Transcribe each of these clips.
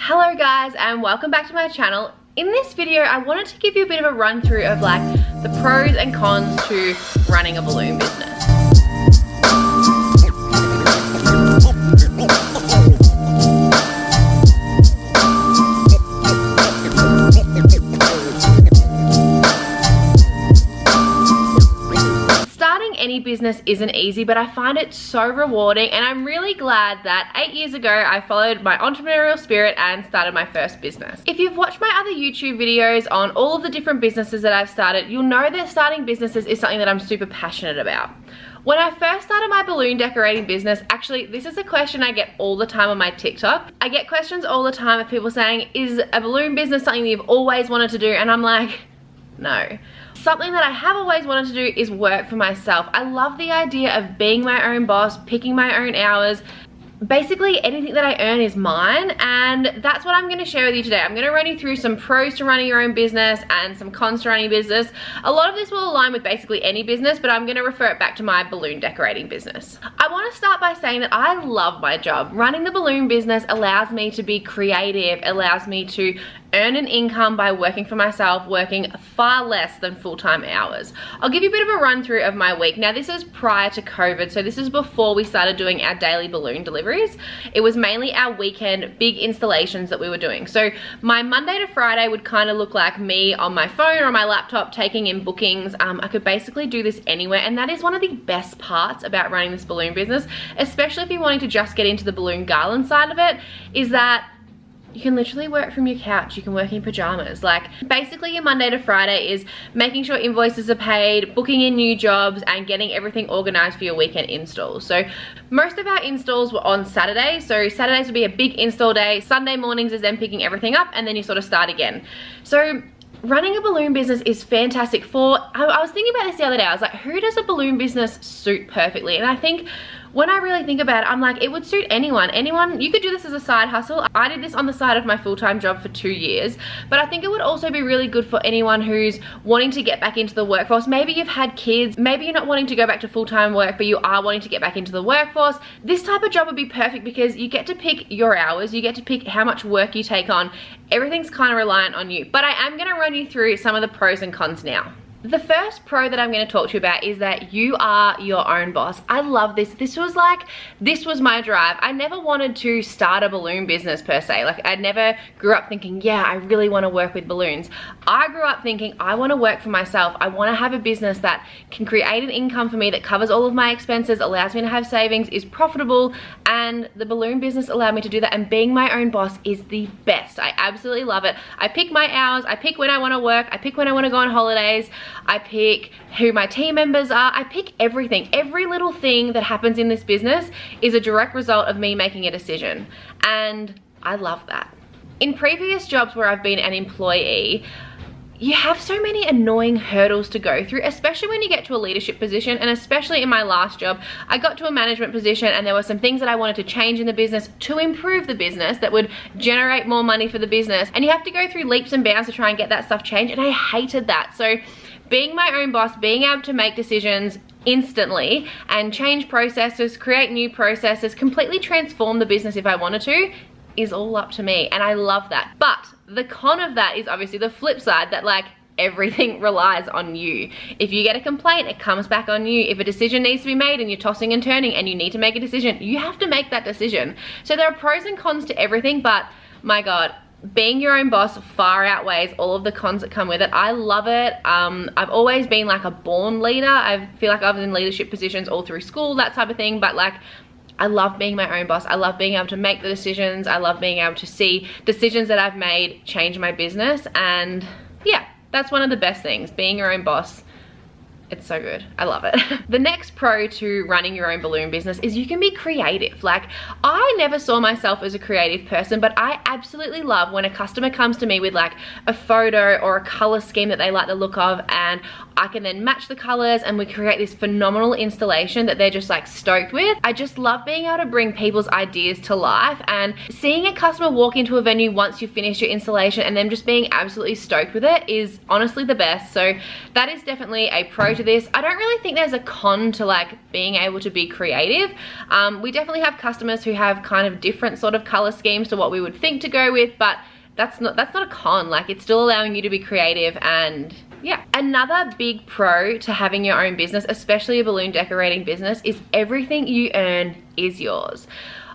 Hello guys, and welcome back to my channel. In this video, I wanted to give you a bit of a run through of like the pros and cons to running a balloon business. Any business isn't easy, but I find it so rewarding, and I'm really glad that 8 years ago I followed my entrepreneurial spirit and started my first business. If you've watched my other YouTube videos on all of the different businesses that I've started, you'll know that starting businesses is something that I'm super passionate about. When I first started my balloon decorating business, actually this is a question I get all the time on my TikTok. I get questions all the time of people saying, is a balloon business something that you've always wanted to do? And I'm like, no. Something that I have always wanted to do is work for myself. I love the idea of being my own boss, picking my own hours. Basically anything that I earn is mine, and that's what I'm going to share with you today. I'm going to run you through some pros to running your own business and some cons to running a business. A lot of this will align with basically any business, but I'm going to refer it back to my balloon decorating business. I want to start by saying that I love my job. Running the balloon business allows me to be creative, allows me to earn an income by working for myself, working far less than full-time hours. I'll give you a bit of a run through of my week. Now this is prior to COVID, so this is before we started doing our daily balloon deliveries. It was mainly our weekend big installations that we were doing. So my Monday to Friday would kind of look like me on my phone or on my laptop taking in bookings. I could basically do this anywhere, and that is one of the best parts about running this balloon business, especially if you're wanting to just get into the balloon garland side of it, is that you can literally work from your couch. You can work in pajamas. Like basically your Monday to Friday is making sure invoices are paid, booking in new jobs, and getting everything organized for your weekend installs. So most of our installs were on Saturdays. So Saturdays would be a big install day. Sunday mornings is then picking everything up, and then you sort of start again. So running a balloon business is fantastic for, I was thinking about this the other day. I was like, who does a balloon business suit perfectly? And I think when I really think about it, I'm like, it would suit anyone. Anyone, you could do this as a side hustle. I did this on the side of my full-time job for 2 years, but I think it would also be really good for anyone who's wanting to get back into the workforce. Maybe you've had kids, maybe you're not wanting to go back to full-time work, but you are wanting to get back into the workforce. This type of job would be perfect because you get to pick your hours, you get to pick how much work you take on. Everything's kind of reliant on you. But I am gonna run you through some of the pros and cons now. The first pro that I'm going to talk to you about is that you are your own boss. I love this. This was my drive. I never wanted to start a balloon business per se. Like I never grew up thinking, yeah, I really want to work with balloons. I grew up thinking I want to work for myself. I want to have a business that can create an income for me that covers all of my expenses, allows me to have savings, is profitable, and the balloon business allowed me to do that. And being my own boss is the best. I absolutely love it. I pick my hours. I pick when I want to work. I pick when I want to go on holidays. I pick who my team members are. I pick everything. Every little thing that happens in this business is a direct result of me making a decision. And I love that. In previous jobs where I've been an employee, you have so many annoying hurdles to go through, especially when you get to a leadership position. And especially in my last job, I got to a management position and there were some things that I wanted to change in the business to improve the business that would generate more money for the business. And you have to go through leaps and bounds to try and get that stuff changed. And I hated that. So being my own boss, being able to make decisions instantly and change processes, create new processes, completely transform the business if I wanted to, is all up to me. And I love that. But the con of that is obviously the flip side, that like everything relies on you. If you get a complaint, it comes back on you. If a decision needs to be made and you're tossing and turning and you need to make a decision, you have to make that decision. So there are pros and cons to everything, but my God, being your own boss far outweighs all of the cons that come with it. I love it. I've always been like a born leader. I feel like I was in leadership positions all through school, that type of thing, but like I love being my own boss. I love being able to make the decisions. I love being able to see decisions that I've made change my business. And yeah, that's one of the best things, being your own boss. It's so good. I love it. The next pro to running your own balloon business is you can be creative. Like I never saw myself as a creative person, but I absolutely love when a customer comes to me with like a photo or a color scheme that they like the look of, and I can then match the colors and we create this phenomenal installation that they're just like stoked with. I just love being able to bring people's ideas to life, and seeing a customer walk into a venue once you finish your installation and them just being absolutely stoked with it is honestly the best. So that is definitely a pro to to this. I don't really think there's a con to like being able to be creative. We definitely have customers who have kind of different sort of color schemes to what we would think to go with, but that's not a con. Like, it's still allowing you to be creative. And yeah, another big pro to having your own business, especially a balloon decorating business, is everything you earn is yours.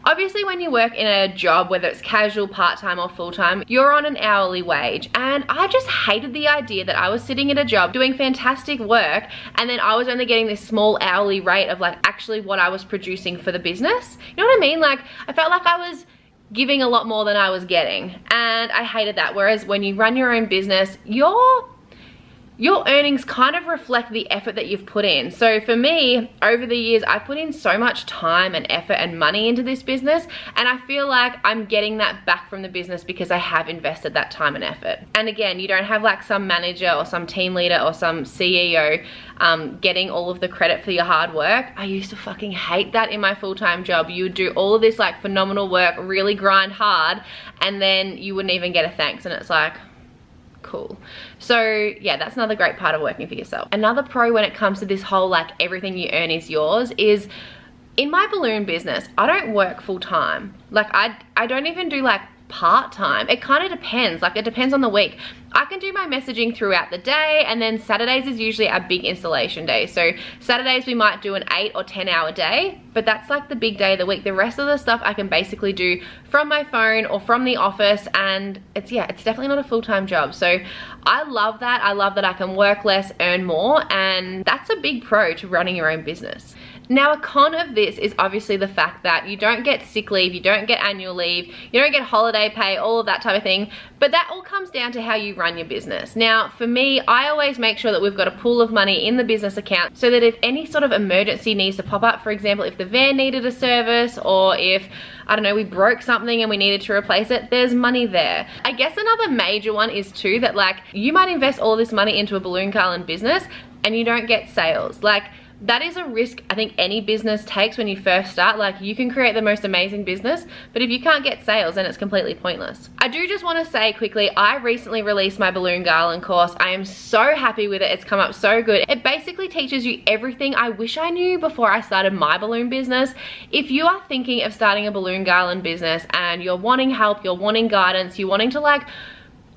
Obviously, when you work in a job, whether it's casual, part-time or full-time, you're on an hourly wage. And I just hated the idea that I was sitting at a job doing fantastic work and then I was only getting this small hourly rate of like actually what I was producing for the business. You know what I mean? Like, I felt like I was giving a lot more than I was getting, and I hated that. Whereas when you run your own business, your earnings kind of reflect the effort that you've put in. So for me, over the years, I've put in so much time and effort and money into this business, and I feel like I'm getting that back from the business because I have invested that time and effort. And again, you don't have like some manager or some team leader or some CEO getting all of the credit for your hard work. I used to fucking hate that in my full-time job. You would do all of this like phenomenal work, really grind hard, and then you wouldn't even get a thanks, and it's like, cool. So yeah, that's another great part of working for yourself. Another pro when it comes to this whole like everything you earn is yours is, in my balloon business, I don't work full time. Like I don't even do like part-time. It kind of depends. Like, it depends on the week. I can do my messaging throughout the day, and then Saturdays is usually our big installation day. So Saturdays we might do an 8 or 10 hour day, but that's like the big day of the week. The rest of the stuff I can basically do from my phone or from the office, and it's definitely not a full-time job. So I love that. I love that I can work less, earn more, and that's a big pro to running your own business. Now, a con of this is obviously the fact that you don't get sick leave, you don't get annual leave, you don't get holiday pay, all of that type of thing, but that all comes down to how you run your business. Now, for me, I always make sure that we've got a pool of money in the business account so that if any sort of emergency needs to pop up, for example, if the van needed a service, or if, I don't know, we broke something and we needed to replace it, there's money there. I guess another major one is too that like you might invest all this money into a balloon garland business and you don't get sales. Like, that is a risk I think any business takes when you first start. Like, you can create the most amazing business, but if you can't get sales, then it's completely pointless. I do just want to say quickly, I recently released my balloon garland course. I am so happy with it. It's come up so good. It basically teaches you everything I wish I knew before I started my balloon business. If you are thinking of starting a balloon garland business and you're wanting help, you're wanting guidance, you're wanting to like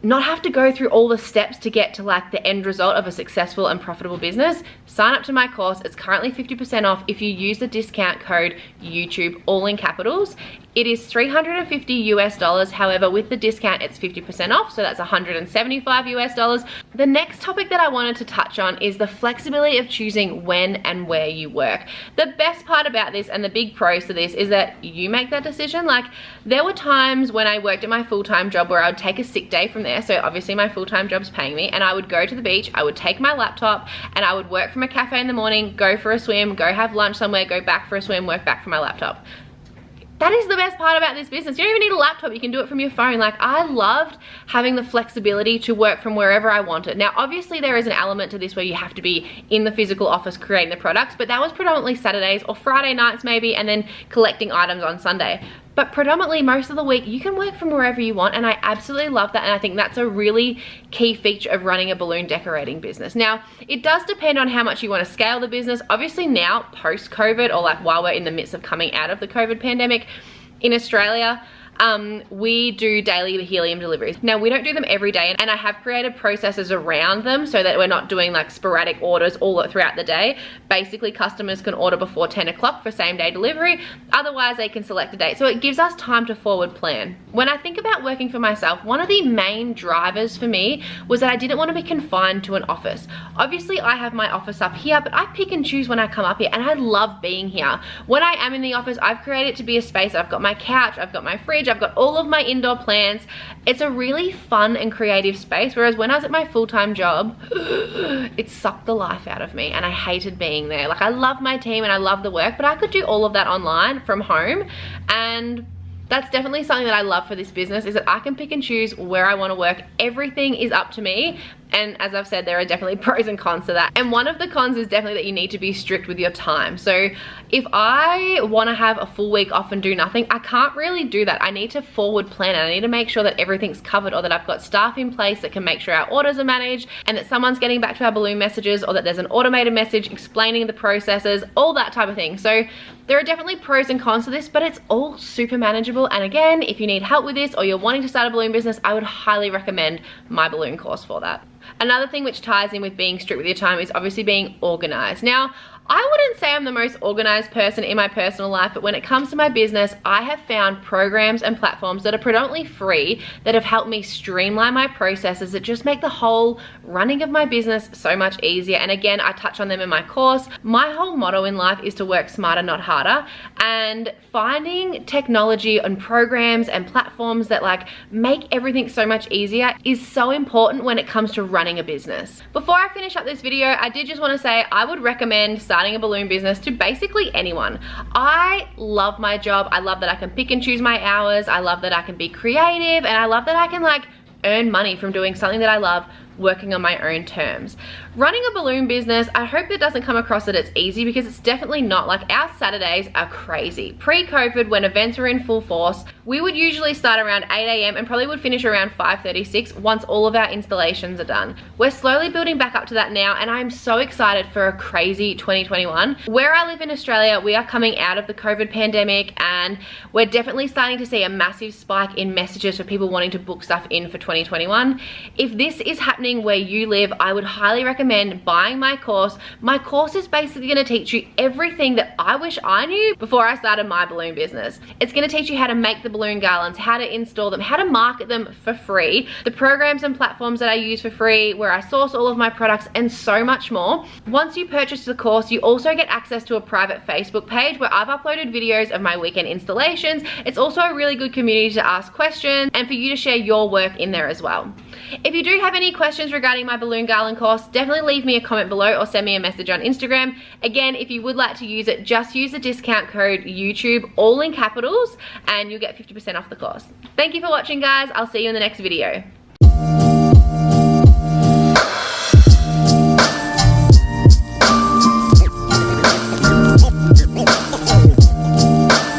not have to go through all the steps to get to like the end result of a successful and profitable business, sign up to my course. It's currently 50% off if you use the discount code YouTube, all in capitals. It is $350 US. However, with the discount, it's 50% off. So that's $175 US. The next topic that I wanted to touch on is the flexibility of choosing when and where you work. The best part about this, and the big pros to this, is that you make that decision. Like, there were times when I worked at my full-time job where I would take a sick day from there. So obviously my full-time job's paying me, and I would go to the beach, I would take my laptop, and I would work from a cafe in the morning, go for a swim, go have lunch somewhere, go back for a swim, work back from my laptop. That is the best part about this business. You don't even need a laptop, you can do it from your phone. Like, I loved having the flexibility to work from wherever I wanted. Now, obviously there is an element to this where you have to be in the physical office creating the products, but that was predominantly Saturdays or Friday nights maybe, and then collecting items on Sunday. But predominantly most of the week you can work from wherever you want, and I absolutely love that, and I think that's a really key feature of running a balloon decorating business. Now, it does depend on how much you want to scale the business. Obviously now, post-COVID, or like while we're in the midst of coming out of the COVID pandemic in Australia, we do daily helium deliveries. Now, we don't do them every day, and I have created processes around them so that we're not doing like sporadic orders all throughout the day. Basically, customers can order before 10 o'clock for same day delivery. Otherwise, they can select a date. So it gives us time to forward plan. When I think about working for myself, one of the main drivers for me was that I didn't want to be confined to an office. Obviously, I have my office up here, but I pick and choose when I come up here, and I love being here. When I am in the office, I've created it to be a space. I've got my couch, I've got my fridge, I've got all of my indoor plants. It's a really fun and creative space, whereas when I was at my full-time job, it sucked the life out of me, and I hated being there. Like, I love my team and I love the work, but I could do all of that online from home, and that's definitely something that I love for this business, is that I can pick and choose where I want to work. Everything is up to me, And as I've said, there are definitely pros and cons to that. And one of the cons is definitely that you need to be strict with your time. So if I want to have a full week off and do nothing, I can't really do that. I need to forward plan it. I need to make sure that everything's covered, or that I've got staff in place that can make sure our orders are managed, and that someone's getting back to our balloon messages, or that there's an automated message explaining the processes, all that type of thing. So there are definitely pros and cons to this, but it's all super manageable. And again, if you need help with this, or you're wanting to start a balloon business, I would highly recommend My Balloon course for that. Another thing which ties in with being strict with your time is obviously being organized. Now, I wouldn't say I'm the most organized person in my personal life, but when it comes to my business, I have found programs and platforms that are predominantly free that have helped me streamline my processes that just make the whole running of my business so much easier. And again, I touch on them in my course. My whole motto in life is to work smarter, not harder. And finding technology and programs and platforms that like make everything so much easier is so important when it comes to running a business. Before I finish up this video, I did just want to say I would recommend starting a balloon business to basically anyone. I love my job. I love that I can pick and choose my hours. I love that I can be creative, and I love that I can like earn money from doing something that I love, working on my own terms. Running a balloon business, I hope it doesn't come across that it's easy, because it's definitely not. Like, our Saturdays are crazy. Pre-COVID, when events were in full force, we would usually start around 8 AM and probably would finish around 5:36 once all of our installations are done. We're slowly building back up to that now, and I'm so excited for a crazy 2021. Where I live in Australia, we are coming out of the COVID pandemic, and we're definitely starting to see a massive spike in messages for people wanting to book stuff in for 2021. If this is happening where you live, I would highly recommend buying my course. My course is basically going to teach you everything that I wish I knew before I started my balloon business. It's going to teach you how to make the balloon garlands, how to install them, how to market them for free, the programs and platforms that I use for free, where I source all of my products, and so much more. Once you purchase the course, you also get access to a private Facebook page where I've uploaded videos of my weekend installations. It's also a really good community to ask questions and for you to share your work in there as well. If you do have any questions regarding my balloon garland course, definitely leave me a comment below or send me a message on Instagram. Again, if you would like to use it, just use the discount code YouTube, all in capitals, and you'll get 50% off the course. Thank you for watching, guys. I'll see you in the next video.